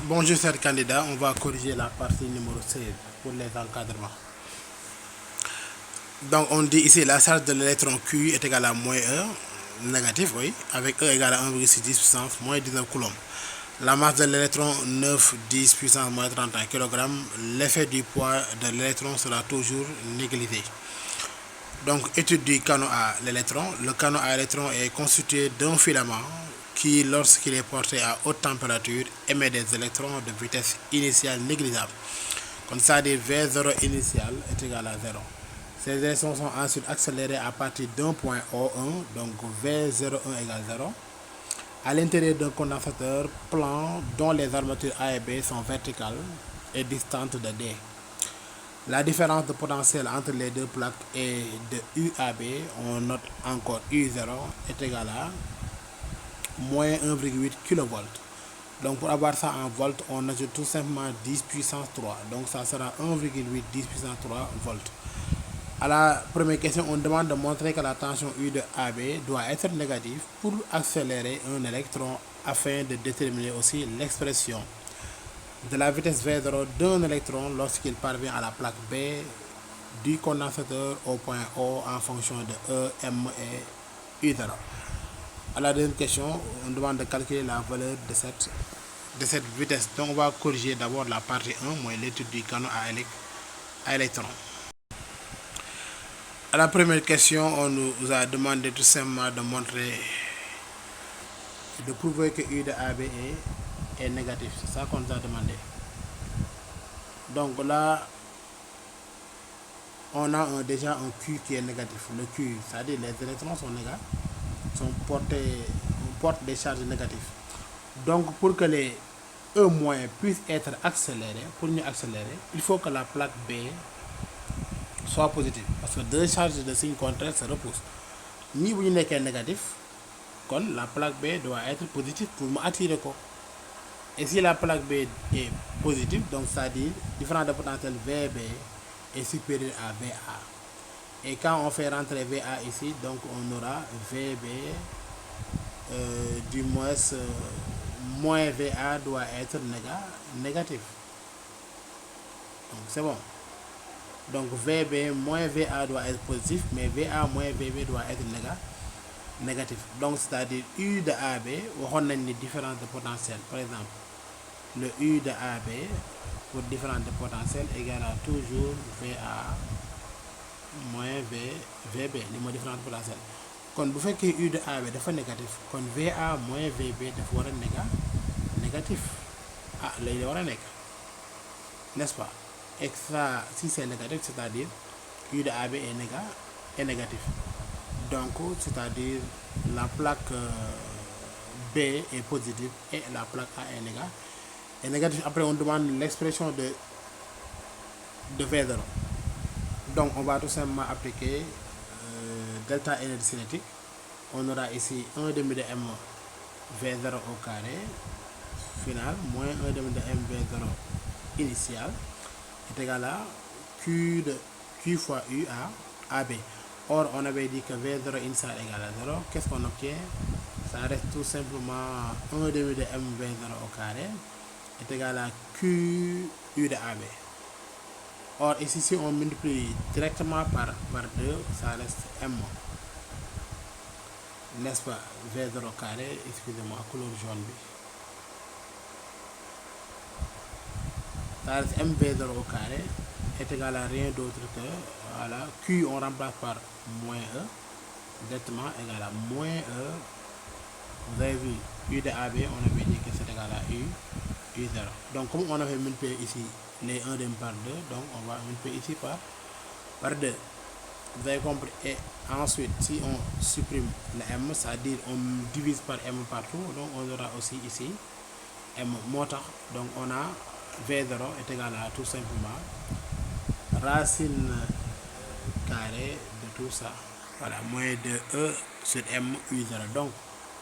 Bonjour chers candidats, on va corriger la partie numéro 16 pour les encadrements. Donc on dit ici la charge de l'électron Q est égale à moins E, négatif, oui, avec E égale à 1,6 puissance moins 19 coulombs. La masse de l'électron 9, 10 puissance moins 31 kg. L'effet du poids de l'électron sera toujours négligé. Donc étude du canot à l'électron. Le canot à électron est constitué d'un filament qui, lorsqu'il est porté à haute température, émet des électrons de vitesse initiale négligeable. Comme ça, dit V0 initial est égal à 0. Ces électrons sont ensuite accélérés à partir d'un point O1, donc V01 égale 0, à l'intérieur d'un condensateur plan dont les armatures A et B sont verticales et distantes de D. La différence de potentiel entre les deux plaques est de U à B, on note encore U0 est égal à moins 1,8 kV. Donc pour avoir ça en volts, on ajoute tout simplement 10 puissance 3. Donc ça sera 1,8 10 puissance 3 volts. À la première question, on demande de montrer que la tension U de AB doit être négative pour accélérer un électron afin de déterminer aussi l'expression de la vitesse V0 d'un électron lorsqu'il parvient à la plaque B du condensateur au point O en fonction de E, M et U0. À la deuxième question, on demande de calculer la valeur de cette vitesse. Donc on va corriger d'abord la partie 1, moins l'étude du canot à électrons. À la première question, on nous a demandé tout simplement de montrer, de prouver que U de AB est négatif. C'est ça qu'on nous a demandé. Donc là, on a déjà un Q qui est négatif. Le Q, c'est-à-dire les électrons sont négatifs, on porte des charges négatives. Donc pour que les E- puissent être accélérés, pour nous accélérer, il faut que la plaque B soit positive. Parce que deux charges de signe contraire se repoussent. Ni vous n'êtes qu'un négatif, comme la plaque B doit être positive pour m'attirer quoi. Et si la plaque B est positive, donc c'est-à-dire différence de potentiel VB est supérieur à VA. Et quand on fait rentrer VA ici, donc on aura VB du moins VA doit être négatif. Donc c'est bon. Donc VB moins VA doit être positif, mais VA moins VB doit être négatif. Donc c'est-à-dire U de AB, on a une différence de potentiel. Par exemple, le U de AB pour différence de potentiel égale à toujours VA moins VB, les différence de potentiel. Quand vous faites que U de AB est négatif, quand VA moins VB est négatif. Ah, là il est négatif. N'est-ce pas? Et ça, si c'est négatif, c'est-à-dire U de AB est négatif. Donc, c'est-à-dire la plaque B est positive et la plaque A est négative. Après, on demande l'expression de V0. Donc, on va tout simplement appliquer delta énergie cinétique. On aura ici 1 demi de M V0 au carré final moins 1 demi de M V0 initial est égal à Q fois U à AB. Or, on avait dit que V0 initial égale à 0. Qu'est-ce qu'on obtient? Ça reste tout simplement 1 demi de M V0 au carré est égal à Q U de AB. Or, ici, si on multiplie directement par 2, ça reste M. N'est-ce pas? V0 au carré, excusez-moi, couleur jaune. Ça reste MV0 au carré est égal à rien d'autre que voilà, Q on remplace par moins E, directement égal à moins E. Vous avez vu U de AB, on avait dit que c'est égal à U0. Donc comme on avait multiplié ici les 1 demi par 2, donc on va multiplier ici par 2. Vous avez compris? Et ensuite, si on supprime le M, c'est-à-dire on divise par M partout, donc on aura aussi ici M moteur. Donc on a V0 est égal à tout simplement racine carrée de tout ça. Voilà, moins de E sur M U0. Donc,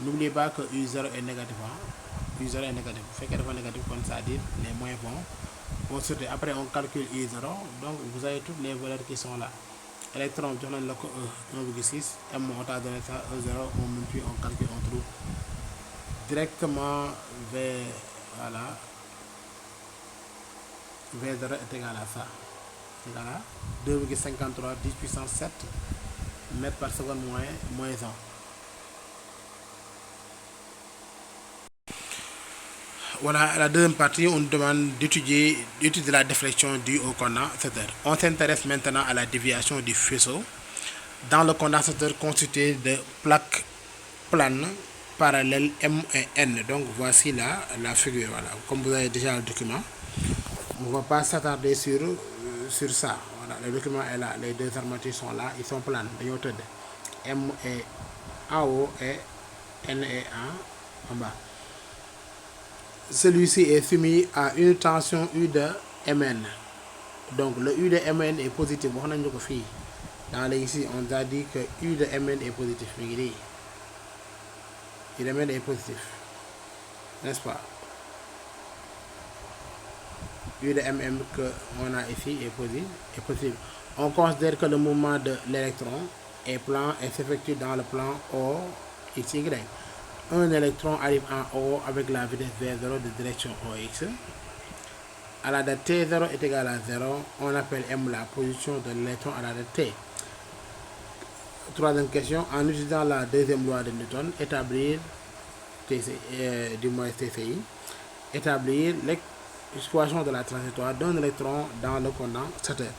n'oubliez pas que U0 est négatif. Hein? U0 est négatif. Vous faites qu'elle est négative, c'est-à-dire les moins vont sauter. Après, on calcule U0. Donc, vous avez toutes les valeurs qui sont là. Électron, on a le 1,6. M, on a donné ça, E0, on multiplie, on calcule, on trouve directement vers, voilà, V0 est égal à ça, égal à 2,53 10 puissance 7 mètres par seconde moins 1. Voilà, la deuxième partie, on nous demande d'étudier la déflexion due au condensateur. On s'intéresse maintenant à la déviation du faisceau dans le condensateur constitué de plaques planes parallèles M et N. Donc voici la figure. Voilà. Comme vous avez déjà le document, on ne va pas s'attarder sur ça. Voilà. Le document est là, les deux armatures sont là, ils sont planes. M est en haut et N est en bas. Celui-ci est soumis à une tension U de Mn. Donc le U de Mn est positif. Dans ici, on a dit que U de Mn est positif. U de Mn est positif. N'est-ce pas? U de Mn que on a ici est positif. On considère que le mouvement de l'électron est plan et s'effectue dans le plan O, X, Y. Un électron arrive en haut avec la vitesse V0 de direction OX. À la date T0 est égale à 0, on appelle M la position de l'électron à la date T. Troisième question, en utilisant la deuxième loi de Newton, établir TCI, établir l'explosion de la trajectoire d'un électron dans le condensateur.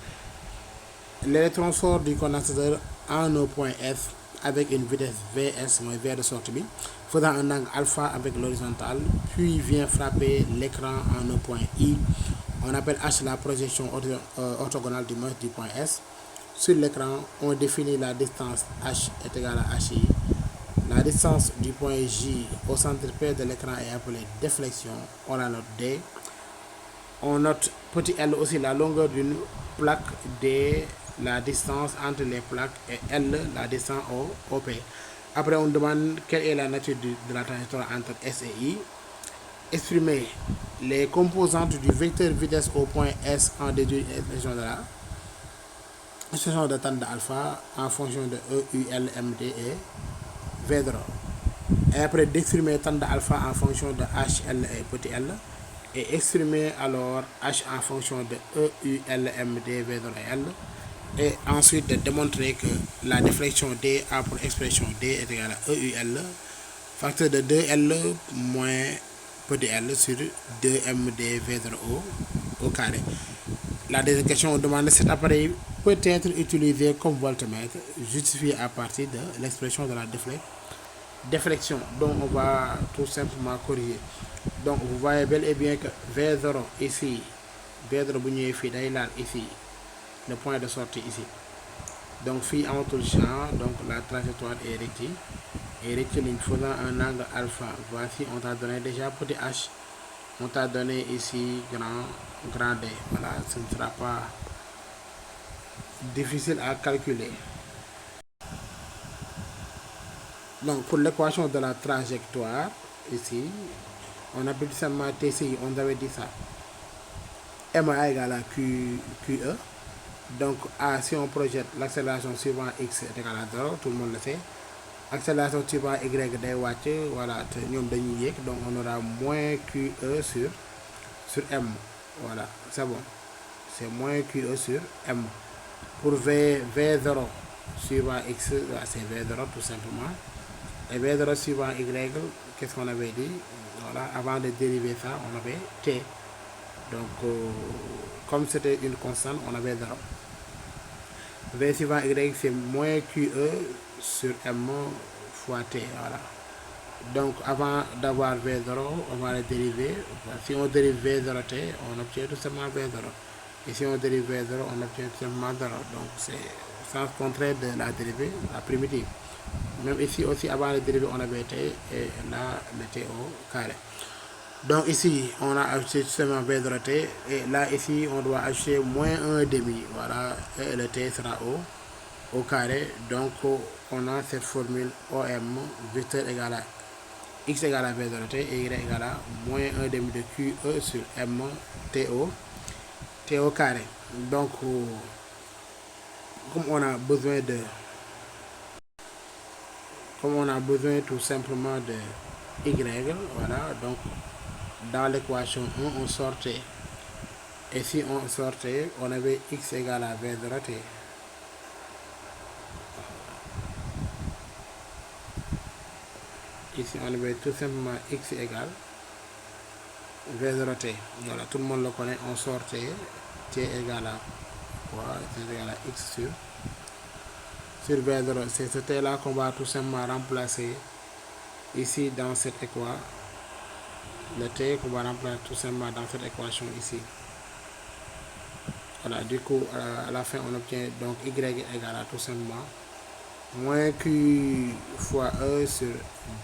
L'électron sort du condensateur en un point F avec une vitesse Vs, V de sortie, faisant un angle alpha avec l'horizontale, puis vient frapper l'écran en un point I. On appelle H la projection orthogonale du point S. Sur l'écran, on définit la distance H est égale à HI. La distance du point J au centre P de l'écran est appelée déflexion, on la note D. On note petit l aussi la longueur d'une plaque, D la distance entre les plaques et L la distance au P. Après on demande quelle est la nature de la trajectoire entre S et I. Exprimer les composantes du vecteur vitesse au point S en déduire l'expression de la expression de tangente alpha en fonction de E, U, L, M, D et V0. Et après d'exprimer tangente alpha en fonction de H, L et petit l. Et exprimer alors H en fonction de E, U, L, M, D, V0 et L. Et ensuite de démontrer que la déflexion D a pour expression D est égale à E, U, L, facteur de 2L moins petit l sur 2MD V0 au carré. La deuxième question, on demande cet appareil peut être utilisé comme voltmètre, justifié à partir de l'expression de la déflexion. Donc on va tout simplement corriger. Donc vous voyez bel et bien que V0 ici, V0 ici, le point de sortie ici. Donc phi en tout champ, donc la trajectoire est rectiligne faisant un angle alpha. Voici, on t'a donné déjà petit h, on t'a donné ici grand D. Voilà, ce ne sera pas difficile à calculer. Donc pour l'équation de la trajectoire ici, on appelle tout simplement TCI, on avait dit ça. MA égale à QE. Donc A, si on projette l'accélération suivant X est égale à 0, tout le monde le sait. Accélération suivant Y day watch, voilà, donc on aura moins QE sur M. Voilà, c'est bon. C'est moins QE sur M. Pour V0 suivant X, c'est V0 tout simplement. Et V0 suivant Y, qu'est-ce qu'on avait dit? Voilà, avant de dériver ça, on avait T. Donc, comme c'était une constante, on avait 0. V suivant Y, c'est moins QE sur M fois T. Voilà. Donc, avant d'avoir V0, on va le dériver. Si on dérive V0T, on obtient tout simplement V0. Et si on dérive V0, on obtient tout simplement 0. Donc, c'est le sens contraire de la dérivée, la primitive. Même ici aussi, avant le dérivé, on avait T et là, le T au carré. Donc ici, on a ajouté seulement V0T et là, ici, on doit ajouter moins 1,5. Voilà, et le T sera au carré. Donc, on a cette formule OM, vecteur égal à X égale à V0T et Y égale à moins 1,5 de QE sur M T au carré. Donc, comme on a besoin tout simplement de Y, voilà, donc dans l'équation 1, on sortait Et si on sortait, on avait x égale à v0 t. Ici, on avait tout simplement x égale v0 t. Voilà, tout le monde le connaît. On sortait t égale à quoi? T égale à x sur v0. C'est ce t là qu'on va tout simplement remplacer ici dans cette équation. Le t qu'on va remplacer tout simplement dans cette équation ici. Voilà, du coup, à la fin, on obtient donc y égale à tout simplement moins q fois e sur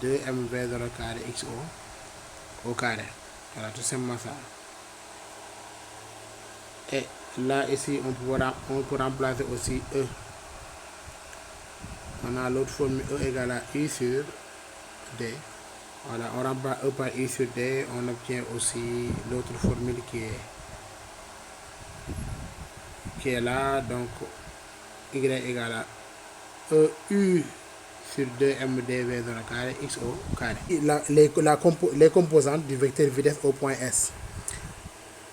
2mv0 carré xo au carré. Voilà, tout simplement ça. Et là, ici, on peut remplacer aussi e. On a l'autre formule e égale à u sur d. Voilà, on remplace e par u sur d. On obtient aussi l'autre formule qui est là. Donc, y égale à EU sur 2mdv0 carré xo carré. Les composantes du vecteur vitesse au point S.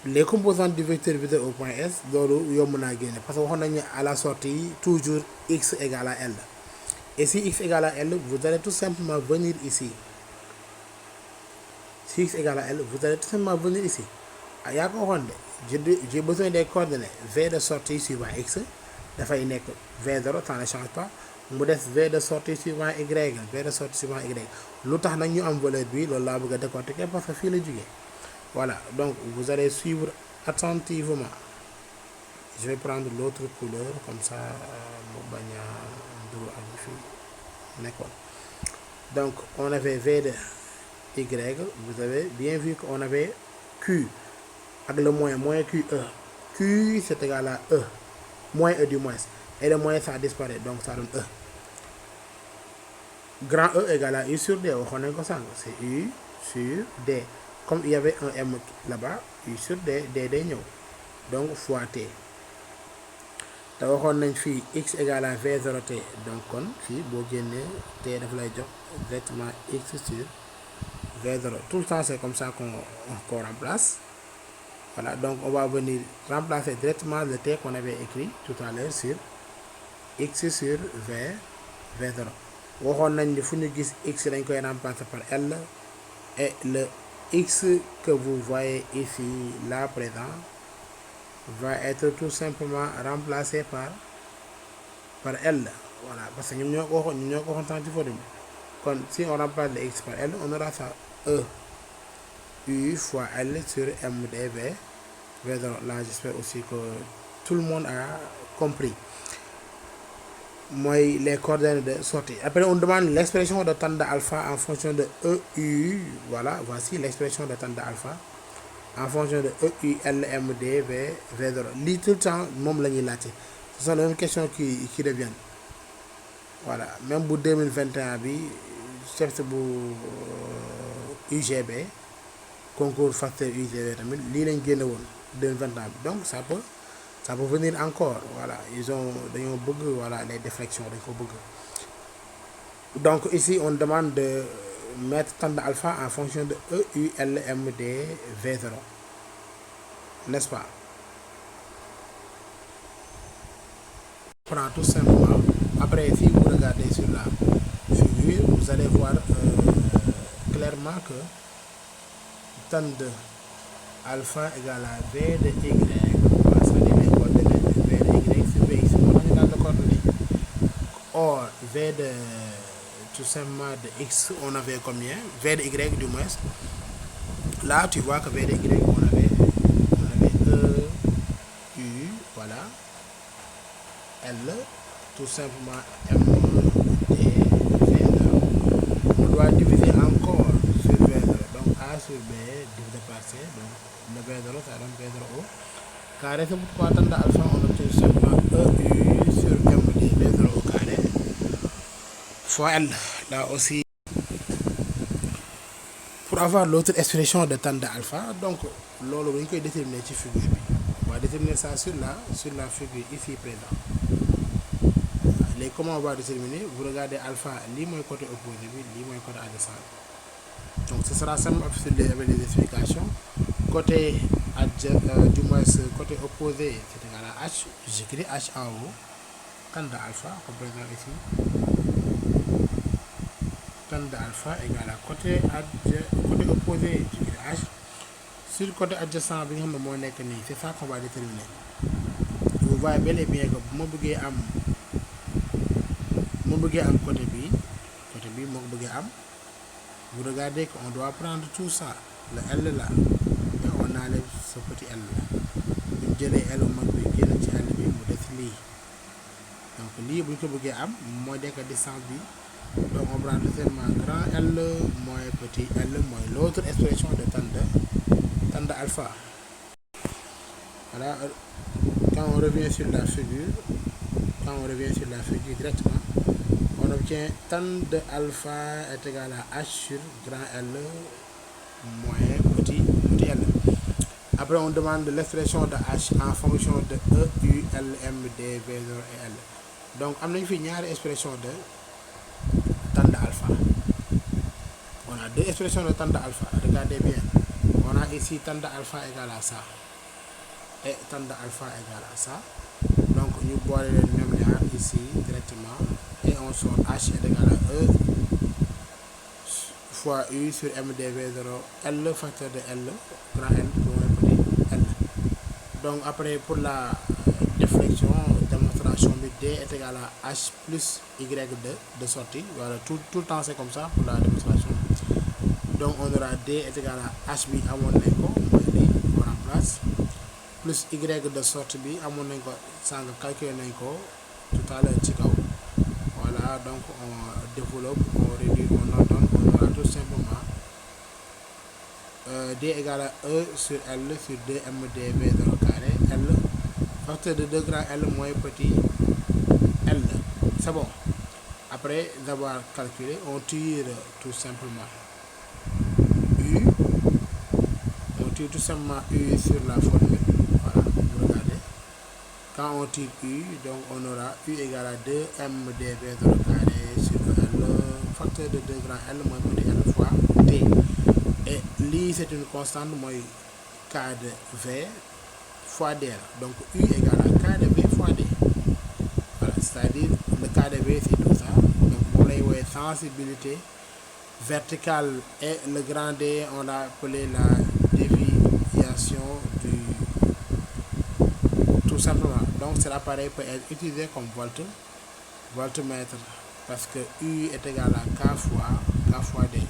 Les composantes du vecteur vitesse au point S, parce que à la sortie, toujours x égale à L. Et si x égale à L, vous allez tout simplement venir ici. Si x égale à L, vous allez tout simplement venir ici. J'ai besoin des coordonnées V de sortie suivant x. Dafay nekk V0, ça ne change pas. Mu des V de sortie suivant Y, V de sortie suivant Y. Lu tax nag ñu am valeur bi loolu laa bëgg a décortiquer parce que fii la jógee. Voilà, donc vous allez suivre attentivement. Je vais prendre l'autre couleur comme ça mu bañ a nduru ak fi nekkoon. Donc on avait V de Y, vous avez bien vu qu'on avait Q avec le moins QE. Q c'est égal à E. Moins E du moins. Et le moins ça disparaît, donc ça donne E. Grand E égale à U sur D. C'est U sur D. Comme il y avait un M là-bas, U sur D, D ñëw. Donc fois T. Te waxoon nañ fii x égale à V0 T. Donc kon fii boo génnee T daf lay jox directement x sur V0. Tout le temps c'est comme ça qu'on remplace. Voilà, donc on va venir remplacer directement le t qu'on avait écrit tout à l'heure sur x sur v0. On nañ ni fu ñu gis x dañ koy remplacer par L et le x que vous voyez ici là présent va être tout simplement remplacé par L. Voilà, parce que ñun ñoo ko waxoon tant ci photo bi. Kon si on remplace le x par L, on aura ça E U fois L sur MdV. Là, j'espère aussi que tout le monde a compris. Moi, les coordonnées de sortie. Après, on demande l'expression de tande alpha en fonction de EU. Voilà, voici l'expression de tande alpha en fonction de EU, LMD, V0. Lis tout le temps, même la ce sont les mêmes questions qui reviennent. Voilà, même pour 2021, chef pour UGB, concours facteur UGB, li lañ génné won 2021. Donc ça peut venir encore. Voilà, ils ont voilà les déflexions dañ ko bëgg. Donc ici on demande de mettre tande alpha en fonction de EU, LMD, V0. N'est-ce pas? On prend tout simplement. Après, si vous regardez sur la figure, vous allez voir clairement que tande alpha égale à V de Y. Voilà, ça dit les coordonnées V de Y sur V. On a dans le coordonnées. Or, V de tout simplement de X, on avait combien? V de Y du moins. Là, tu vois que V de Y, on avait E, U, voilà. L, tout simplement M, D, V0. On doit diviser encore sur V0. Donc A sur B divisé par C. Donc le V0, ça donne V0O. Carré, c'est pourquoi tande alpha, on obtient simplement EU sur MD, V0 au carré. Fois L. Là aussi. Pour avoir l'autre expression de tande alpha, donc l'on peut déterminer ci figure. On va déterminer ça sur la figure ici présent. Les comment on va déterminer? Vous regardez alpha, li mooy côté opposé bi, li mooy côté adjacent. Donc ce sera simplement avec les explications. Côté du moins ce côté opposé c'est égal à H, j'écris H en haut, tan de alpha, comme par exemple ici, tan de alpha égale à côté opposé, j'écris H, sur le côté adjacent, c'est ça qu'on va déterminer. Vous voyez bel et bien que bu ma bëggee am côté bi moo ko bëggee am, vous regardez qu'on doit prendre tout ça, le L là, et on enlève ce petit L là. Ñu jëlee L mag bi génn ci L bi mu des lii, donc lii bu ñu ko bëggee am mooy nekk distance bi, donc on prend seulement grand L moins petit L mooy l'autre expression de tan de alpha. Voilà, quand on revient sur la figure directement, on obtient tan de alpha est égal à H sur grand L moins petit L. Après, on demande l'expression de H en fonction de E, U, L, M, D, V0 et L. Donc, on a fait une expression de tan de alpha. On a deux expressions de tan de alpha. Regardez bien. On a ici tan de alpha égale à ça. Et tan de alpha égale à ça. Donc, nous boirons les numéros ici directement. Et on sort H est égal à E fois U sur MdV0, L facteur de L, grand L, petit L. Donc, après, pour la démonstration, D est égal à H plus Y de sortie. Voilà, tout le temps c'est comme ça pour la démonstration. Donc, on aura D est égal à H bi à mon écho, on remplace, plus Y de sortie bi à mon écho, sans calculer l'écho, tout à l'heure, voilà, donc on développe, on réduit, on ordonne, on aura tout simplement D égale à E sur L sur 2mdv0 carré, L, facteur de 2 grand L moins petit L. C'est bon. Après avoir calculé, on tire tout simplement U. On tire tout simplement U sur la formule. Voilà, vous regardez. Quand on tire U, donc on aura U égale à 2mdv0 carré sur L, facteur de 2 grand L moins petit L fois D. Et l'I c'est une constante, moi K de V fois D. Donc U égale à K de V fois D. Voilà, c'est-à-dire le K de V c'est tout ça. Donc pour les sensibilité verticale et le grand D, on a appelé la déviation du... Tout simplement. Donc cet appareil peut être utilisé comme voltmètre parce que U est égal à K fois D.